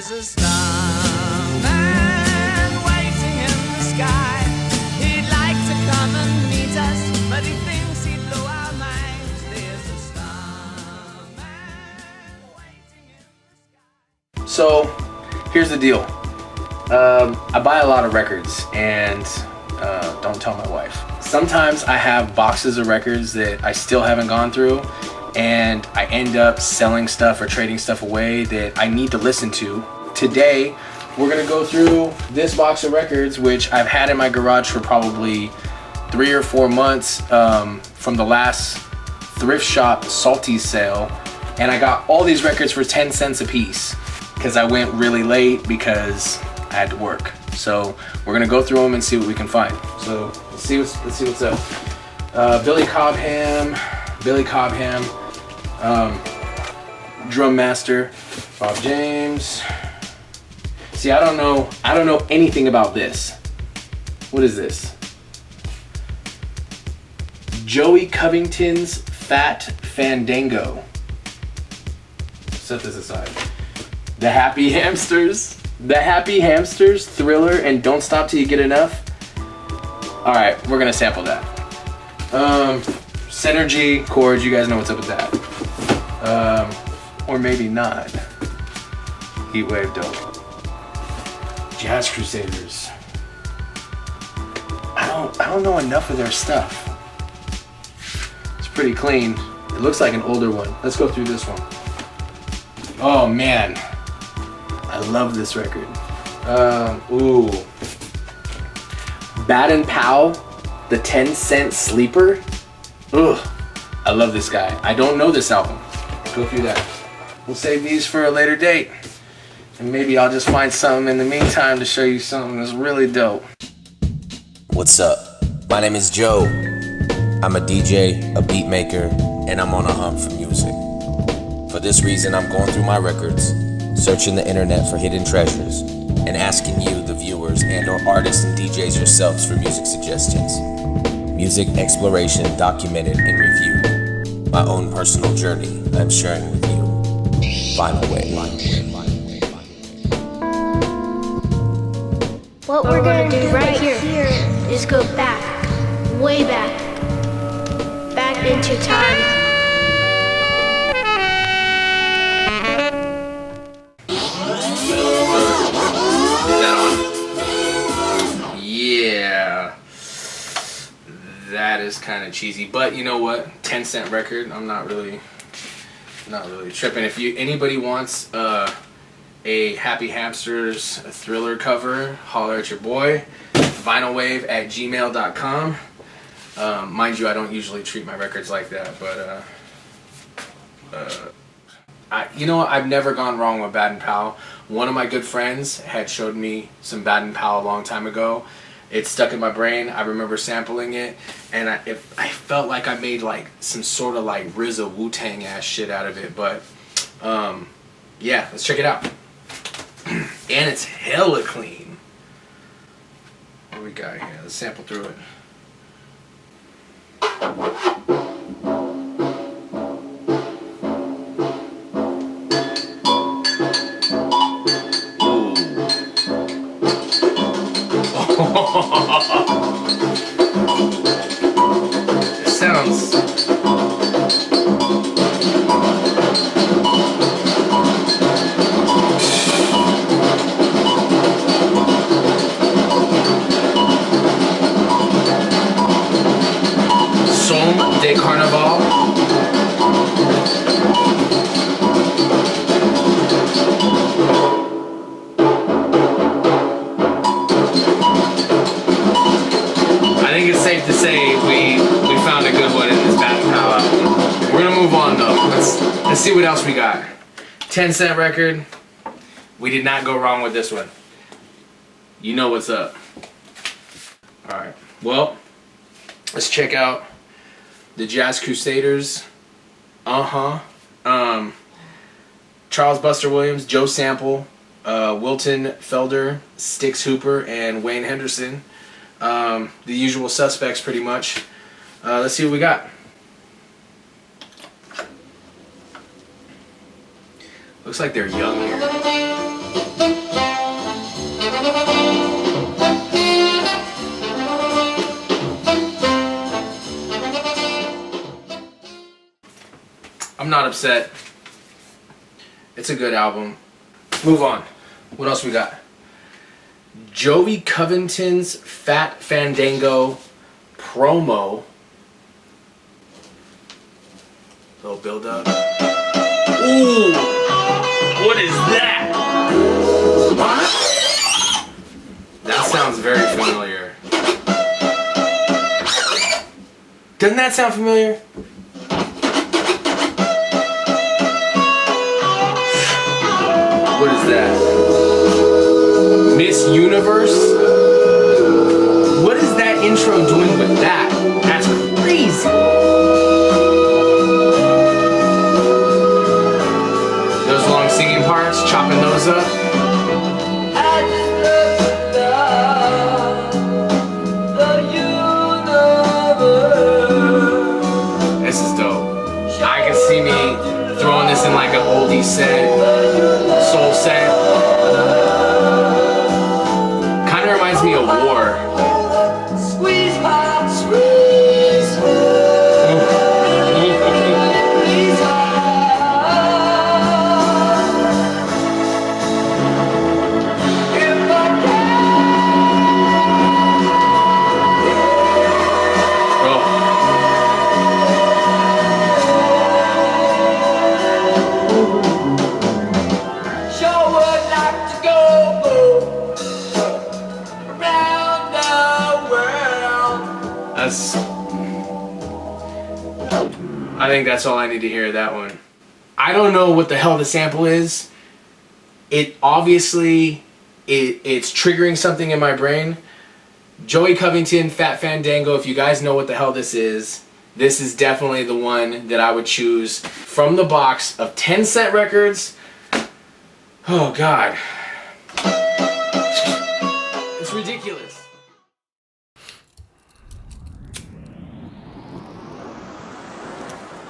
There's a starman waiting in the sky. He'd like to come and meet us, but he thinks he'd blow our minds. There's a starman waiting in the sky. So, here's the deal. I buy a lot of records, and don't tell my wife. Sometimes I have boxes of records that I still haven't gone through, and I end up selling stuff or trading stuff away that I need to listen to. Today, we're gonna go through this box of records, which I've had in my garage for probably 3 or 4 months from the last thrift shop Salty sale. And I got all these records for 10 cents a piece because I went really late because I had to work. So we're gonna go through them and see what we can find. So let's see what's up. Billy Cobham, Drum Master, Bob James. See, I don't know anything about this. What is this? Joey Covington's Fat Fandango. Set this aside. The Happy Hamsters, Thriller, and Don't Stop Till You Get Enough. All right, we're gonna sample that. Synergy chords, you guys know what's up with that. Or maybe not. Heatwave dope. Jazz Crusaders. I don't know enough of their stuff. It's pretty clean. It looks like an older one. Let's go through this one. Oh man, I love this record. Ooh. Baden Powell, the 10 Cent Sleeper. Ugh, I love this guy. I don't know this album. Go through that. We'll save these for a later date. And maybe I'll just find something in the meantime to show you something that's really dope. What's up? My name is Joe. I'm a DJ, a beat maker, and I'm on a hunt for music. For this reason, I'm going through my records, searching the internet for hidden treasures, and asking you, the viewers and or artists and DJs yourselves, for music suggestions. Music exploration documented and reviewed. My own personal journey I'm sharing with you. Vinylwav. What we're gonna do right here is go back, way back into time. Yeah, that is kind of cheesy, but you know what? 10 cent record. I'm not really tripping. If anybody wants a Happy Hamsters Thriller cover, holler at your boy. Vinylwav@gmail.com. Mind you, I don't usually treat my records like that, but you know what? I've never gone wrong with Baden Powell. One of my good friends had showed me some Baden Powell a long time ago. It stuck in my brain. I remember sampling it, and I felt like I made like some sort of like RZA Wu-Tang ass shit out of it. But yeah, let's check it out. And it's hella clean. What do we got here? Let's sample through it. It sounds de Carnaval. I think it's safe to say we found a good one in this Baden Powell album. We're gonna move on though. Let's see what else we got. 10 cent record. We did not go wrong with this one. You know what's up. Alright, well, let's check out the Jazz Crusaders. Charles Buster Williams, Joe Sample, Wilton Felder, Styx Hooper, and Wayne Henderson. The usual suspects pretty much. Let's see what we got. Looks like they're young here. I'm not upset. It's a good album. Move on. What else we got? Joey Covington's Fat Fandango promo. Little build up. Ooh! What is that? That sounds very familiar. Doesn't that sound familiar? What is that? Miss Universe? What is that intro doing with that? That's crazy. Those long singing parts, chopping those up. This is dope. I can see me throwing this in like an oldie set, soul set. Kind of reminds me of War. Squeeze pop, squeeze. I think that's all I need to hear of that one. I don't know what the hell the sample is. It obviously, it's triggering something in my brain. Joey Covington, Fat Fandango, if you guys know what the hell this is definitely the one that I would choose from the box of 10 set records. Oh God. It's ridiculous.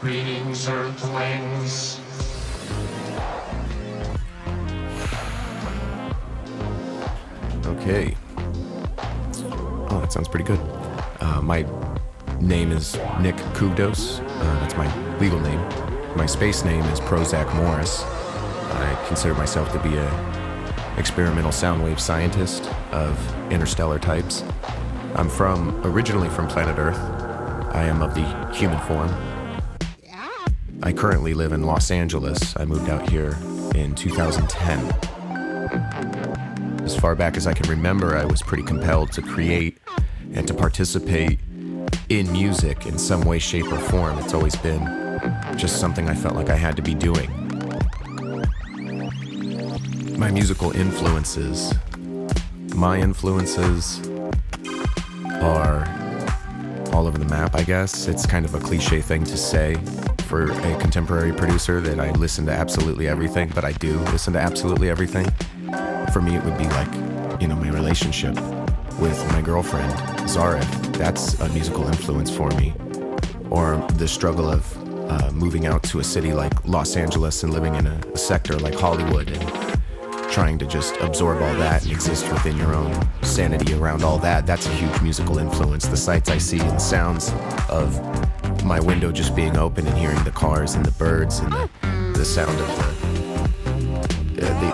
Greetings, Earthlings. Okay. Oh, that sounds pretty good. My name is Nick Kuvdos. That's my legal name. My space name is Prozak Morris. I consider myself to be a experimental soundwave scientist of interstellar types. I'm originally from planet Earth. I am of the human form. I currently live in Los Angeles. I moved out here in 2010. As far back as I can remember, I was pretty compelled to create and to participate in music in some way, shape, or form. It's always been just something I felt like I had to be doing. My musical influences, are all over the map, I guess. It's kind of a cliche thing to say for a contemporary producer that I listen to absolutely everything, but I do listen to absolutely everything. For me, it would be like, my relationship with my girlfriend, Zareth. That's a musical influence for me. Or the struggle of moving out to a city like Los Angeles and living in a sector like Hollywood and trying to just absorb all that and exist within your own sanity around all that. That's a huge musical influence. The sights I see and the sounds of my window just being open and hearing the cars and the birds and the sound of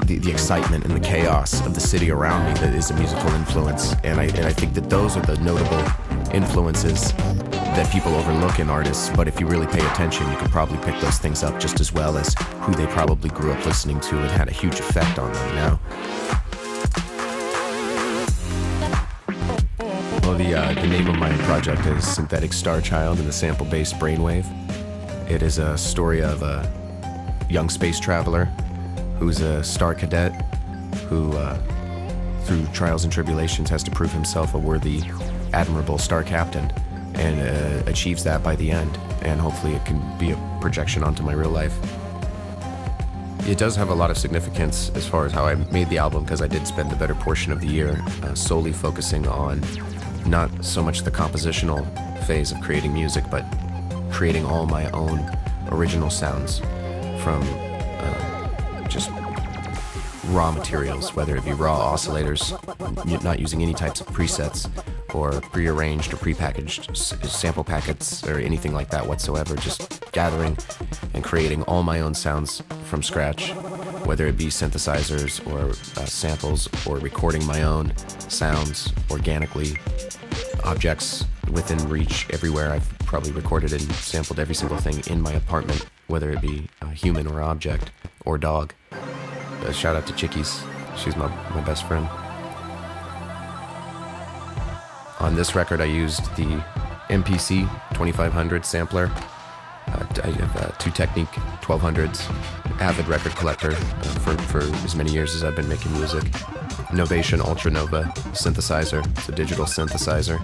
the excitement and the chaos of the city around me, that is a musical influence. And I think that those are the notable influences that people overlook in artists, but if you really pay attention, you can probably pick those things up just as well as who they probably grew up listening to and had a huge effect on them now. Well, the name of my project is Synthetic Star Child and the Sample-Based Brainwave. It is a story of a young space traveler who's a star cadet who, through trials and tribulations, has to prove himself a worthy, admirable star captain, and achieves that by the end, and hopefully it can be a projection onto my real life. It does have a lot of significance as far as how I made the album, because I did spend the better portion of the year solely focusing on not so much the compositional phase of creating music, but creating all my own original sounds from just raw materials, whether it be raw oscillators, not using any types of presets or prearranged or prepackaged sample packets or anything like that whatsoever. Just gathering and creating all my own sounds from scratch, whether it be synthesizers or samples, or recording my own sounds organically, objects within reach everywhere. I've probably recorded and sampled every single thing in my apartment, whether it be a human or object or dog. Shout out to Chickies. She's my best friend. On this record, I used the MPC 2500 sampler. I have two Technique 1200s, avid record collector for as many years as I've been making music. Novation Ultra Nova synthesizer. It's a digital synthesizer.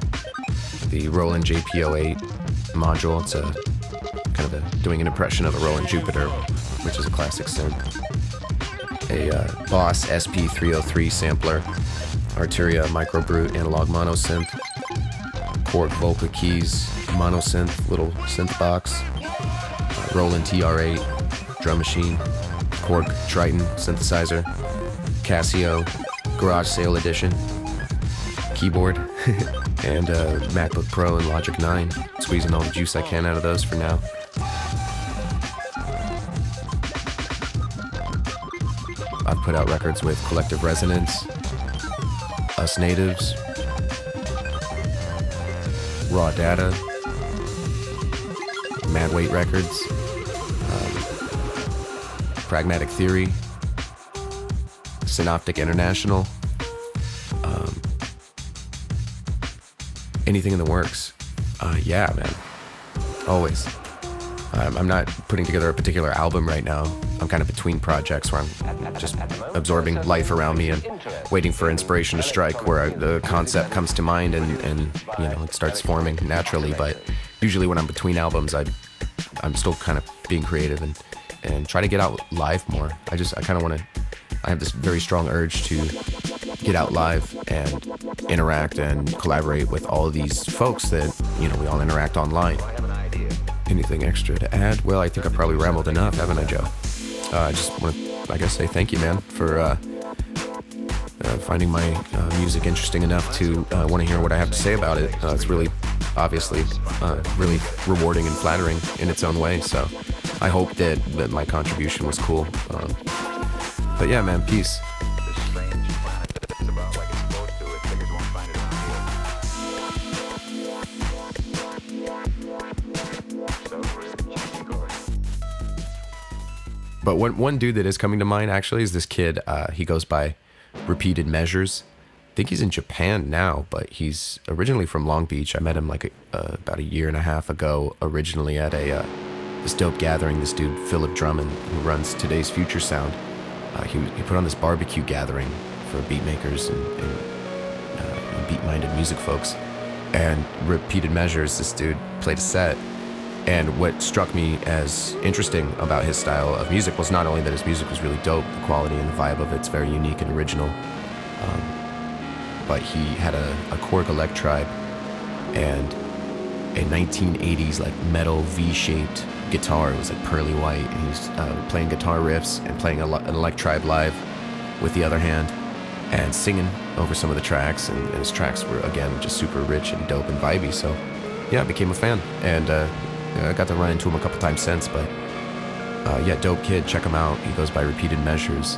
The Roland JP08 module. It's a kind of doing an impression of a Roland Jupiter, which is a classic synth. A Boss SP303 sampler, Arturia Microbrute analog mono synth, Korg Volca Keys mono synth, little synth box, Roland TR8 drum machine, Korg Triton synthesizer, Casio Garage Sale Edition, keyboard, and MacBook Pro and Logic 9. Squeezing all the juice I can out of those for now. I've put out records with Collective Resonance, Us Natives, Raw Data, Madweight Records, Pragmatic Theory, Synoptic International, anything in the works. Yeah, man. Always. I'm not putting together a particular album right now. I'm kind of between projects where I'm just absorbing life around me and waiting for inspiration to strike, where the concept comes to mind and you know, it starts forming naturally. But usually when I'm between albums, I'm still kind of being creative and try to get out live more. I kind of want to. I have this very strong urge to get out live and interact and collaborate with all of these folks that, you know, we all interact online. Anything extra to add? Well, I think I probably rambled enough, haven't I, Joe? I just want to, I guess, say thank you, man, for finding my music interesting enough to want to hear what I have to say about it. It's really, obviously, really rewarding and flattering in its own way. So I hope that my contribution was cool. But yeah, man, peace. But one dude that is coming to mind actually is this kid. He goes by Repeated Measures. I think he's in Japan now, but he's originally from Long Beach. I met him like about a year and a half ago, originally at this dope gathering. This dude, Philip Drummond, who runs Today's Future Sound, he put on this barbecue gathering for beat makers and beat-minded music folks. And Repeated Measures, this dude played a set. And what struck me as interesting about his style of music was not only that his music was really dope, the quality and the vibe of it's very unique and original, but he had a Korg Electribe and a 1980s like metal V-shaped guitar. It was like pearly white, and he was playing guitar riffs and playing an Electribe live with the other hand and singing over some of the tracks, and his tracks were, again, just super rich and dope and vibey. So yeah, I became a fan, and I got to run into him a couple times since, but yeah, dope kid, check him out. He goes by Repeated Measures.